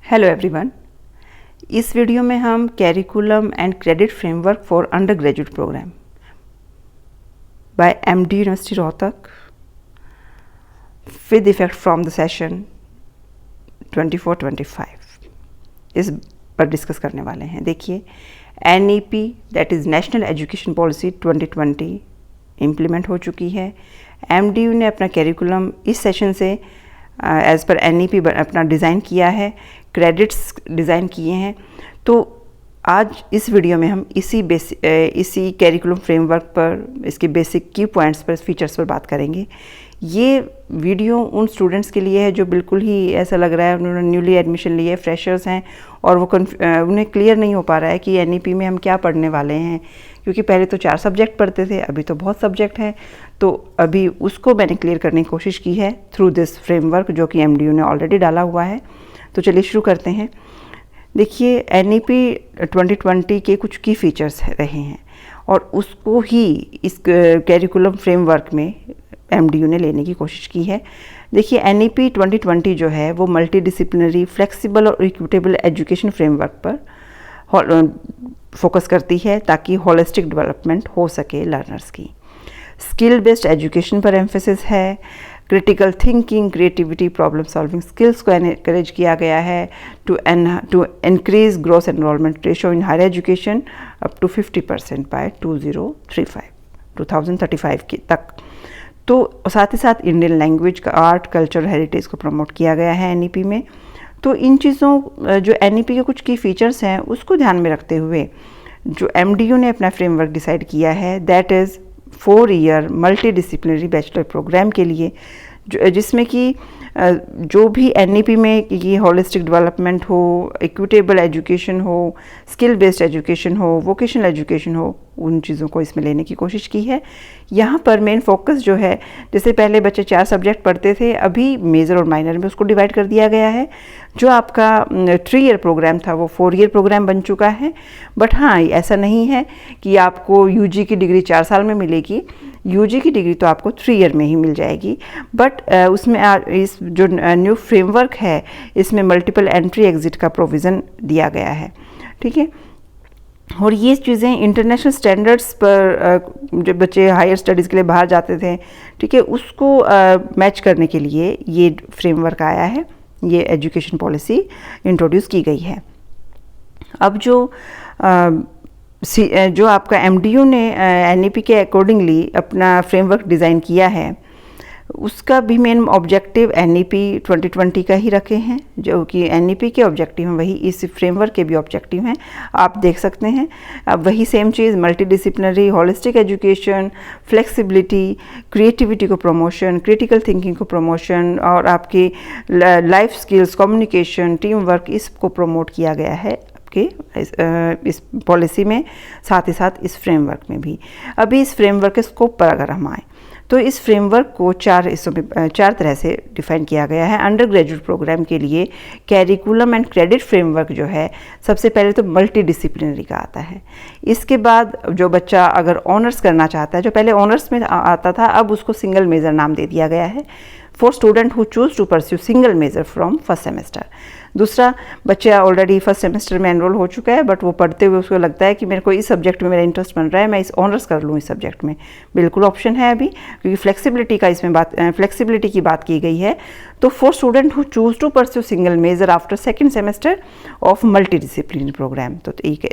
Hello everyone. इस video में हम curriculum and credit framework for undergraduate program by MD university Rohtak with effect from the session 24-25 इस पर discuss करने वाले हैं। देखिए, NEP that is national education policy 2020 implement हो चुकी है। MDU ने अपना कैरिकुलम इस सेशन से एज़ पर NEP अपना डिज़ाइन किया है, क्रेडिट्स डिज़ाइन किए हैं। तो आज इस वीडियो में हम इसी कैरिकुलम फ्रेमवर्क पर, इसके बेसिक की पॉइंट्स पर, फीचर्स पर बात करेंगे। ये वीडियो उन स्टूडेंट्स के लिए है जो बिल्कुल ही ऐसा लग रहा है उन्होंने न्यूली एडमिशन लिया है, फ्रेशर्स हैं और वो उन्हें क्लियर नहीं हो पा रहा है कि NEP में हम क्या पढ़ने वाले हैं, क्योंकि पहले तो 4 सब्जेक्ट पढ़ते थे, अभी तो बहुत सब्जेक्ट हैं। तो अभी उसको मैंने क्लियर करने की कोशिश की है थ्रू दिस फ्रेमवर्क जो कि MDU ने ऑलरेडी डाला हुआ है। तो चलिए शुरू करते हैं। देखिए, NEP 2020 के कुछ की फीचर्स रहे हैं और उसको ही इस कैरिकुलम फ्रेमवर्क में MDU ने लेने की कोशिश की है। देखिए, NEP 2020 जो है वो मल्टी डिसिप्लिनरी, फ्लेक्सिबल और इक्विटेबल एजुकेशन फ्रेमवर्क पर फोकस करती है ताकि होलिस्टिक डेवलपमेंट हो सके लर्नर्स की। स्किल बेस्ड एजुकेशन पर एम्फेसिस है। Critical thinking, creativity, problem solving skills को एनकरेज किया गया है to increase gross enrolment ratio in higher education up to 50% by 2035 तक। तो साथ ही साथ इंडियन लैंग्वेज का, आर्ट, कल्चर, हेरिटेज को प्रमोट किया गया है NEP में। तो इन चीज़ों जो NEP के कुछ की फीचर्स हैं उसको ध्यान में रखते हुए जो MDU ने अपना फ्रेमवर्क डिसाइड किया है, that is 4 year multidisciplinary bachelor program के लिए, जिसमें कि जो भी NEP में ये होलिस्टिक डेवलपमेंट हो, इक्विटेबल एजुकेशन हो, स्किल बेस्ड एजुकेशन हो, वोकेशनल एजुकेशन हो, उन चीज़ों को इसमें लेने की कोशिश की है। यहाँ पर मेन फोकस जो है, जैसे पहले बच्चे 4 सब्जेक्ट पढ़ते थे, अभी मेजर और माइनर में उसको डिवाइड कर दिया गया है। जो आपका 3 ईयर प्रोग्राम था वो 4 ईयर प्रोग्राम बन चुका है। बट हाँ, ऐसा नहीं है कि आपको UG की डिग्री 4 साल में मिलेगी। UG की डिग्री तो आपको 3 ईयर में ही मिल जाएगी। बट उसमें इस जो न्यू फ्रेमवर्क है इसमें मल्टीपल एंट्री एग्जिट का प्रोविज़न दिया गया है। ठीक है, और ये चीज़ें इंटरनेशनल स्टैंडर्ड्स पर जो बच्चे हायर स्टडीज़ के लिए बाहर जाते थे, ठीक है, उसको मैच करने के लिए ये फ्रेमवर्क आया है, ये एजुकेशन पॉलिसी इंट्रोड्यूस की गई है। अब जो आपका MDU ने NEP के अकॉर्डिंगली अपना फ्रेमवर्क डिज़ाइन किया है, उसका भी मेन ऑब्जेक्टिव NEP 2020 का ही रखे हैं। जो कि NEP के ऑब्जेक्टिव हैं वही इस फ्रेमवर्क के भी ऑब्जेक्टिव हैं, आप देख सकते हैं। अब वही सेम चीज़, multi disciplinary, holistic education, flexibility, creativity को प्रमोशन, क्रिटिकल थिंकिंग को प्रमोशन और आपकी life skills, communication, team work, इसको प्रमोट किया गया है इस पॉलिसी में, साथ ही साथ इस फ्रेमवर्क में भी। अभी इस फ्रेमवर्क के स्कोप पर अगर हम आए तो इस फ्रेमवर्क को 4 हिस्सों में 4 तरह से डिफाइन किया गया है। अंडर ग्रेजुएट प्रोग्राम के लिए कैरिकुलम एंड क्रेडिट फ्रेमवर्क जो है, सबसे पहले तो मल्टी डिसिप्लिनरी का आता है। इसके बाद जो बच्चा अगर ऑनर्स करना चाहता है, जो पहले ऑनर्स में आता था, अब उसको सिंगल मेजर नाम दे दिया गया है, for student who choose to pursue single major from first semester. दूसरा, बच्चा ऑलरेडी फर्स्ट सेमेस्टर में एनरोल हो चुका है, बट वो पढ़ते हुए उसको लगता है कि मेरे को इस सब्जेक्ट में मेरा इंटरेस्ट बन रहा है, मैं इस ऑनर्स कर लूँ इस सब्जेक्ट में, बिल्कुल ऑप्शन है अभी, क्योंकि फ्लेक्सिबिलिटी की बात की गई है। तो for student who choose to pursue single major after second semester of multidisciplinary program, तो एक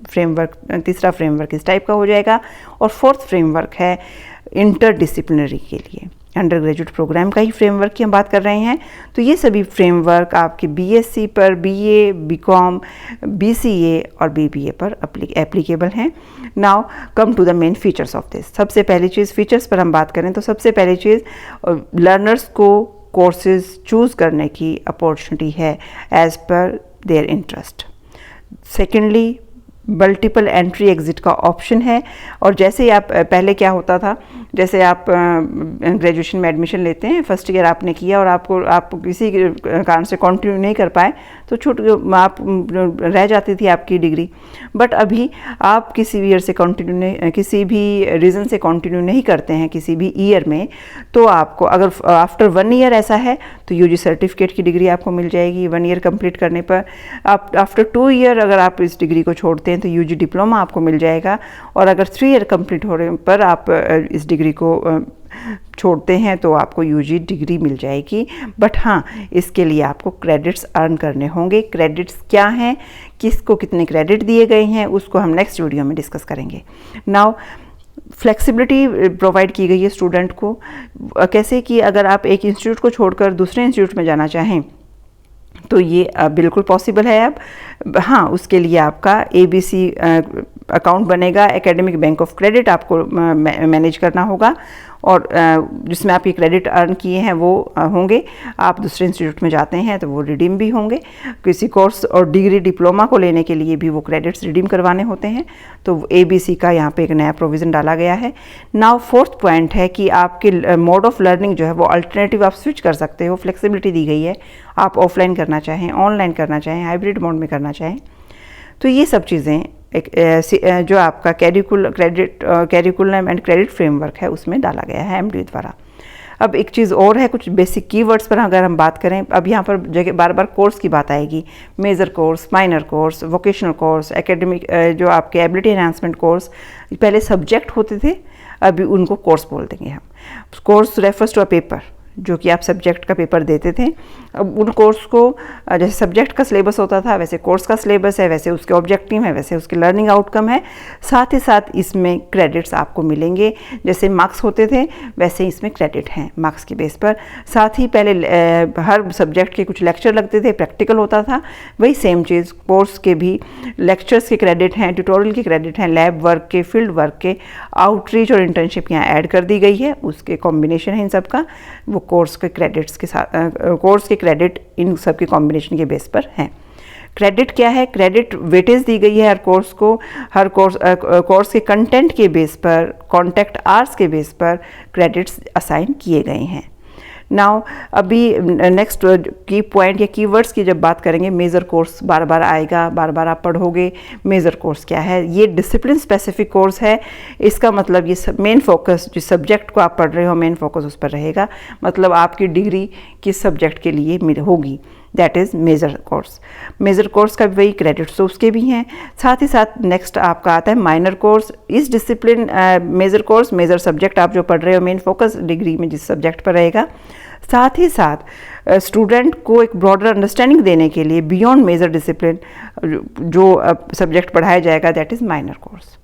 फ्रेमवर्क, तीसरा फ्रेमवर्क इस टाइप का हो जाएगा। और फोर्थ फ्रेमवर्क है इंटर डिसिप्लिनरी के लिए, अंडर ग्रेजुएट प्रोग्राम का ही फ्रेमवर्क की हम बात कर रहे हैं। तो ये सभी फ्रेमवर्क आपके BSc पर, BA, BCom, BCA और BBA पर एप्लीकेबल हैं। Now come to the main features of this. सबसे पहली चीज़, फीचर्स पर हम बात करें तो सबसे पहली चीज़, लर्नर्स को कोर्सेज चूज़ करने की अपॉर्चुनिटी है as per their interest. Secondly, multiple entry exit का ऑप्शन है। और जैसे ही आप पहले क्या होता था, जैसे आप ग्रेजुएशन में एडमिशन लेते हैं, फर्स्ट ईयर आपने किया और आप किसी कारण से कंटिन्यू नहीं कर पाए तो आप रह जाती थी आपकी डिग्री। बट अभी आप किसी भी ईयर से कंटिन्यू नहीं, किसी भी रीज़न से कंटिन्यू नहीं करते हैं किसी भी ईयर में, तो आपको अगर आफ्टर 1 ईयर ऐसा है तो यूजी सर्टिफिकेट की डिग्री आपको मिल जाएगी 1 ईयर कंप्लीट करने पर। आप आफ्टर 2 ईयर अगर आप इस डिग्री को छोड़ते हैं तो यूजी डिप्लोमा आपको मिल जाएगा। और अगर 3 ईयर कंप्लीट होने पर आप इस डिग्री को छोड़ते हैं तो आपको यूजी डिग्री मिल जाएगी। बट हाँ, इसके लिए आपको क्रेडिट्स अर्न करने होंगे। क्रेडिट्स क्या हैं, किसको कितने क्रेडिट दिए गए हैं, उसको हम नेक्स्ट वीडियो में डिस्कस करेंगे। नाउ फ्लेक्सिबिलिटी प्रोवाइड की गई है स्टूडेंट को, कैसे कि अगर आप एक इंस्टीट्यूट को छोड़कर दूसरे इंस्टीट्यूट में जाना चाहें तो ये बिल्कुल पॉसिबल है अब। हाँ, उसके लिए आपका ABC अकाउंट बनेगा, एकेडमिक बैंक ऑफ क्रेडिट आपको मैनेज करना होगा और जिसमें आपके क्रेडिट अर्न किए हैं वो होंगे। आप दूसरे इंस्टीट्यूट में जाते हैं तो वो रिडीम भी होंगे। किसी कोर्स और डिग्री डिप्लोमा को लेने के लिए भी वो क्रेडिट्स रिडीम करवाने होते हैं। तो ABC का यहाँ पे एक नया प्रोविज़न डाला गया है। नाउ 4th पॉइंट है कि आपके मोड ऑफ लर्निंग जो है वो अल्टरनेटिव आप स्विच कर सकते हो, फ्लेक्सिबिलिटी दी गई है। आप ऑफलाइन करना चाहें, ऑनलाइन करना चाहें, हाइब्रिड मोड में करना चाहें, तो ये सब चीज़ें एक जो आपका कैरिकुलम एंड क्रेडिट फ्रेमवर्क है उसमें डाला गया है MDU द्वारा। अब एक चीज़ और है, कुछ बेसिक कीवर्ड्स पर अगर हम बात करें, अब यहाँ पर जगह बार बार कोर्स की बात आएगी। Major course, minor course, vocational course, academic जो आपके एबिलिटी एनहांसमेंट कोर्स पहले सब्जेक्ट होते थे, अभी उनको कोर्स बोल देंगे हम। Course refers to a paper, जो कि आप सब्जेक्ट का पेपर देते थे। अब उन कोर्स को जैसे सब्जेक्ट का सिलेबस होता था वैसे कोर्स का सिलेबस है, वैसे उसके ऑब्जेक्टिव है, वैसे उसके लर्निंग आउटकम है। साथ ही साथ इसमें क्रेडिट्स आपको मिलेंगे, जैसे मार्क्स होते थे वैसे इसमें क्रेडिट हैं मार्क्स के बेस पर। साथ ही पहले हर सब्जेक्ट के कुछ लेक्चर लगते थे, प्रैक्टिकल होता था, वही सेम चीज़ कोर्स के भी लेक्चर्स के क्रेडिट हैं, ट्यूटोरियल के क्रेडिट हैं, लैब वर्क के, फील्ड वर्क के, आउटरीच और इंटर्नशिप यहाँ ऐड कर दी गई है, उसके कॉम्बिनेशन है इन सब का। वो कोर्स के क्रेडिट्स के साथ कोर्स के क्रेडिट इन सब के कॉम्बिनेशन के बेस पर हैं। क्रेडिट क्या है? क्रेडिट वेटेज दी गई है हर कोर्स को, हर कोर्स के कंटेंट के बेस पर, कॉन्टैक्ट आवर्स के बेस पर क्रेडिट्स असाइन किए गए हैं। नाउ अभी नेक्स्ट की पॉइंट या कीवर्ड्स की जब बात करेंगे, मेजर कोर्स बार बार आएगा, बार बार आप पढ़ोगे। मेजर कोर्स क्या है? ये डिसिप्लिन स्पेसिफिक कोर्स है। इसका मतलब ये मेन फोकस जिस सब्जेक्ट को आप पढ़ रहे हो, मेन फोकस उस पर रहेगा। मतलब आपकी डिग्री किस सब्जेक्ट के लिए होगी, that is major course. Major course का भी वही क्रेडिट्स तो उसके भी हैं। साथ ही साथ नेक्स्ट आपका आता है माइनर कोर्स। इस discipline major course, major subject आप जो पढ़ रहे हो, मेन फोकस डिग्री में जिस सब्जेक्ट पर रहेगा। साथ ही साथ स्टूडेंट को एक ब्रॉडर अंडरस्टैंडिंग देने के लिए बियॉन्ड मेजर डिसिप्लिन जो सब्जेक्ट पढ़ाया जाएगा, that is minor course.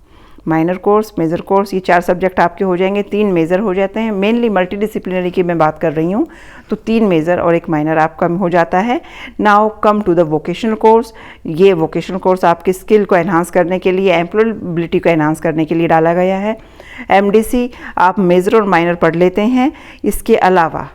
Minor course, major course, ये 4 सब्जेक्ट आपके हो जाएंगे, 3 मेजर हो जाते हैं। मेनली मल्टी डिसिप्लिनरी की मैं बात कर रही हूँ, तो 3 मेजर और 1 माइनर आपका हो जाता है। Now come to the vocational course. ये वोकेशनल कोर्स आपकी स्किल को एनहांस करने के लिए, एम्प्लॉयबिलिटी को एनहांस करने के लिए डाला गया है। MDC आप मेजर और माइनर पढ़ लेते हैं, इसके अलावा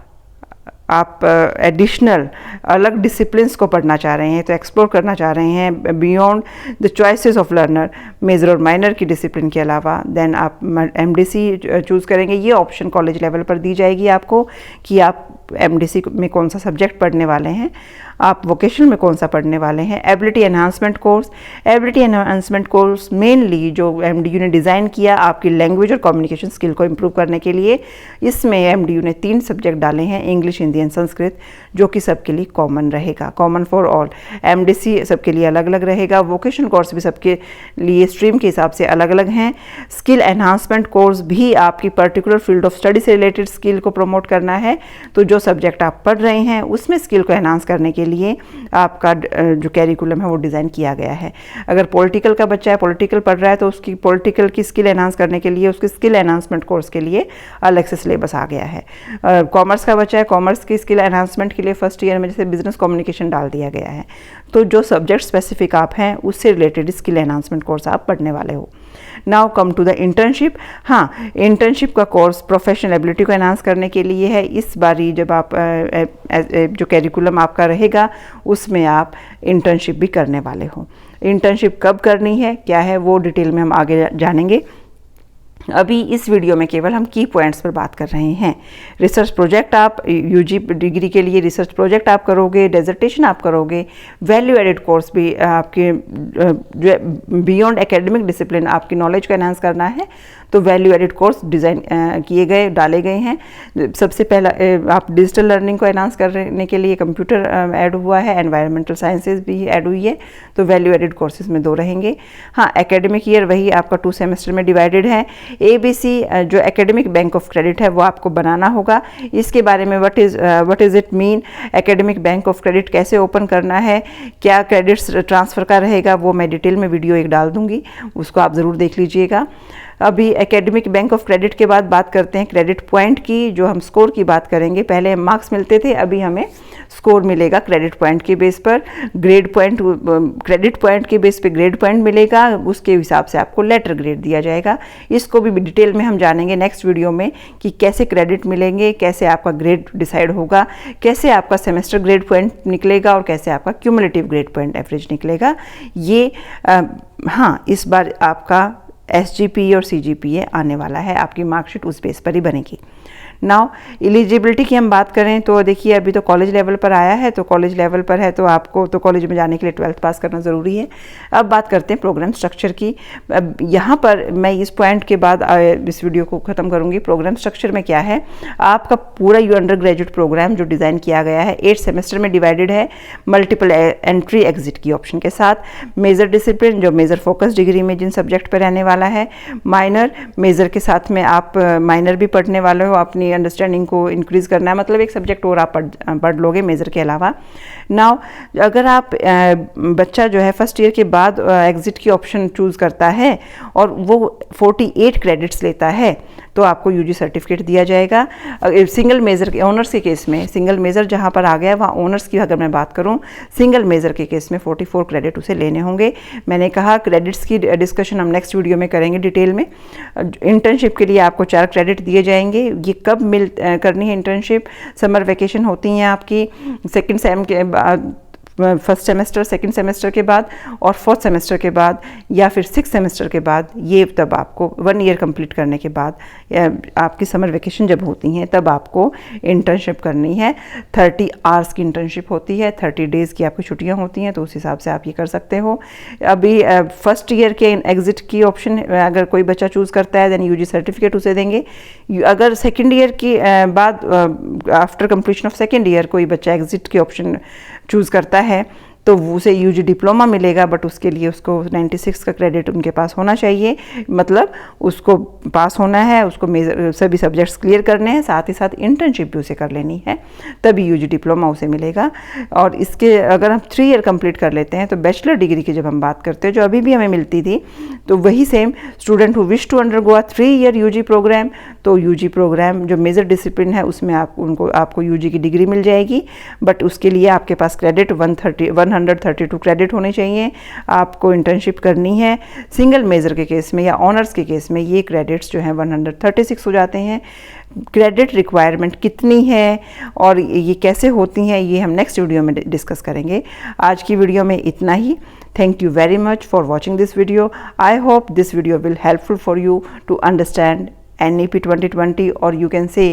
आप एडिशनल अलग डिसिप्लिन्स को पढ़ना चाह रहे हैं, तो एक्सप्लोर करना चाह रहे हैं beyond the choices of learner, major और माइनर की डिसिप्लिन के अलावा, देन आप MDC चूज़ करेंगे। ये ऑप्शन कॉलेज लेवल पर दी जाएगी आपको कि आप MDC में कौन सा सब्जेक्ट पढ़ने वाले हैं, आप वोकेशनल में कौन सा पढ़ने वाले हैं। Ability enhancement course, ability enhancement course mainly जो MDU ने डिज़ाइन किया आपकी लैंग्वेज और कम्युनिकेशन स्किल को इम्प्रूव करने के लिए। इसमें MDU ने 3 सब्जेक्ट डाले हैं, इंग्लिश, हिंदी एंड संस्कृत, जो कि सबके लिए कॉमन रहेगा, कॉमन फॉर ऑल। MDC सबके लिए अलग अलग रहेगा, वोकेशनल कोर्स भी सबके लिए स्ट्रीम के हिसाब से अलग अलग हैं। स्किल एनहांसमेंट कोर्स भी आपकी पर्टिकुलर फील्ड ऑफ स्टडी से रिलेटेड स्किल को प्रमोट करना है, तो जो सब्जेक्ट आप पढ़ रहे हैं उसमें स्किल को एनहांस करने के लिए आपका जो कैरिकुलम है वो डिज़ाइन किया गया है। अगर पॉलिटिकल का बच्चा है, पॉलिटिकल पढ़ रहा है, तो उसकी पॉलिटिकल की स्किल एनहांस करने के लिए उसके स्किल एनहांसमेंट कोर्स के लिए अलग से सिलेबस आ गया है। कॉमर्स का बच्चा है, कॉमर्स की स्किल एनहांसमेंट के लिए फर्स्ट ईयर में जैसे बिजनेस कम्युनिकेशन डाल दिया गया है। तो जो सब्जेक्ट स्पेसिफिक आप हैं उससे रिलेटेड स्किल एनहांसमेंट कोर्स आप पढ़ने वाले हो। Now come to the internship. हाँ, इंटर्नशिप का कोर्स प्रोफेशनल एबिलिटी को एनहांस करने के लिए है। इस बारी जब आप जो कैरिकुलम आपका रहेगा उसमें आप इंटर्नशिप भी करने वाले हो। इंटर्नशिप कब करनी है, क्या है, वो डिटेल में हम आगे जानेंगे। अभी इस वीडियो में केवल हम की पॉइंट्स पर बात कर रहे हैं। रिसर्च प्रोजेक्ट आप यूजी डिग्री के लिए रिसर्च प्रोजेक्ट आप करोगे, डेजर्टेशन आप करोगे, वैल्यू एडेड कोर्स भी आपके जो बियॉन्ड एकेडमिक डिसिप्लिन आपकी नॉलेज को एनहांस करना है, तो वैल्यू एडेड कोर्स डिज़ाइन किए गए, डाले गए हैं। सबसे पहला आप डिजिटल लर्निंग को एनहांस करने के लिए कंप्यूटर ऐड हुआ है, एनवायरमेंटल साइंसेज भी ऐड हुई है, तो वैल्यू एडेड कोर्सेज में 2 रहेंगे। हाँ, एकेडमिक ईयर वही आपका 2 सेमेस्टर में डिवाइडेड है। ABC जो एकेडमिक बैंक ऑफ क्रेडिट है वो आपको बनाना होगा। इसके बारे में what is it mean, academic bank of credit कैसे ओपन करना है, क्या क्रेडिट्स ट्रांसफ़र का रहेगा, वो मैं डिटेल में वीडियो एक डाल दूँगी, उसको आप ज़रूर देख लीजिएगा। अभी एकेडमिक बैंक ऑफ क्रेडिट के बाद बात करते हैं क्रेडिट पॉइंट की। जो हम स्कोर की बात करेंगे, पहले मार्क्स मिलते थे, अभी हमें स्कोर मिलेगा क्रेडिट पॉइंट के बेस पर। ग्रेड पॉइंट, क्रेडिट पॉइंट के बेस पे ग्रेड पॉइंट मिलेगा, उसके हिसाब से आपको लेटर ग्रेड दिया जाएगा। इसको भी डिटेल में हम जानेंगे नेक्स्ट वीडियो में कि कैसे क्रेडिट मिलेंगे, कैसे आपका ग्रेड डिसाइड होगा, कैसे आपका सेमेस्टर ग्रेड पॉइंट निकलेगा और कैसे आपका क्यूमुलेटिव ग्रेड पॉइंट एवरेज निकलेगा। ये हाँ, इस बार आपका SGPA और CGPA आने वाला है, आपकी मार्कशीट उस बेस पर ही बनेगी। नाउ एलिजिबिलिटी की हम बात करें तो देखिए, अभी तो कॉलेज लेवल पर आया है, तो कॉलेज लेवल पर है तो आपको तो कॉलेज में जाने के लिए 12th पास करना ज़रूरी है। अब बात करते हैं प्रोग्राम स्ट्रक्चर की। अब यहाँ पर मैं इस पॉइंट के बाद इस वीडियो को ख़त्म करूँगी। प्रोग्राम स्ट्रक्चर में क्या है, आपका पूरा अंडर ग्रेजुएट प्रोग्राम जो डिज़ाइन किया गया है 8 सेमेस्टर में डिवाइडेड है, मल्टीपल एंट्री एग्जिट की ऑप्शन के साथ। मेजर डिसिप्लिन जो मेजर फोकस डिग्री में जिन सब्जेक्ट पर रहने वाला है, माइनर मेजर के साथ में आप माइनर भी पढ़ने वाले हो, अपनी अंडरस्टैंडिंग को इंक्रीज करना है, मतलब एक सब्जेक्ट और आप पढ़ लोगे मेजर के अलावा। नाउ अगर आप बच्चा जो है फर्स्ट ईयर के बाद एग्जिट की ऑप्शन चूज़ करता है और वो 48 क्रेडिट्स लेता है, तो आपको यूजी सर्टिफिकेट दिया जाएगा। सिंगल मेजर के ऑनर्स के केस में, सिंगल मेजर जहाँ पर आ गया वहाँ ऑनर्स की अगर मैं बात करूँ, सिंगल मेजर के केस में 44 क्रेडिट उसे लेने होंगे। मैंने कहा क्रेडिट्स की डिस्कशन हम नेक्स्ट वीडियो में करेंगे डिटेल में। इंटर्नशिप के लिए आपको 4 क्रेडिट दिए जाएंगे। ये कब करनी है इंटर्नशिप, समर वेकेशन होती हैं आपकी सेकेंड सेम के बाद, फर्स्ट सेमेस्टर, सेकंड सेमेस्टर के बाद और फोर्थ सेमेस्टर के बाद, या फिर 6th सेमेस्टर के बाद। ये तब आपको 1 ईयर कंप्लीट करने के बाद आपकी समर वेकेशन जब होती हैं तब आपको इंटर्नशिप करनी है। 30 आवर्स की इंटर्नशिप होती है, 30 डेज़ की आपकी छुट्टियां होती हैं, तो उस हिसाब से आप ये कर सकते हो। अभी फर्स्ट ईयर के एग्जिट की ऑप्शन अगर कोई बच्चा चूज़ करता है देन यूजी सर्टिफिकेट उसे देंगे। अगर सेकेंड ईयर की बाद after completion of second year कोई बच्चा एग्जिट की ऑप्शन चूज़ करता है तो उसे यूजी डिप्लोमा मिलेगा, बट उसके लिए उसको 96 का क्रेडिट उनके पास होना चाहिए, मतलब उसको पास होना है, उसको सभी सब्जेक्ट्स क्लियर करने हैं, साथ ही साथ इंटर्नशिप भी उसे कर लेनी है, तभी यूजी डिप्लोमा उसे मिलेगा। और इसके अगर हम 3 ईयर कंप्लीट कर लेते हैं तो बैचलर डिग्री की जब हम बात करते हैं जो अभी भी हमें मिलती थी, तो वही same student who wish to undergo a 3 year UG program, तो यूजी प्रोग्राम जो मेजर डिसिप्लिन है उसमें आपको यूजी की डिग्री मिल जाएगी, बट उसके लिए आपके पास क्रेडिट 132 क्रेडिट होने चाहिए। आपको इंटर्नशिप करनी है। सिंगल मेजर के केस में या ऑनर्स के केस में ये क्रेडिट्स जो हैं 136 हो जाते हैं। क्रेडिट रिक्वायरमेंट कितनी है और ये कैसे होती हैं, ये हम नेक्स्ट वीडियो में डिस्कस करेंगे। आज की वीडियो में इतना ही। Thank you very much for watching this video. I hope this video will helpful for you to understand NEP 2020, or you can say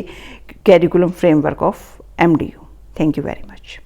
curriculum framework of MDU. Thank you very much.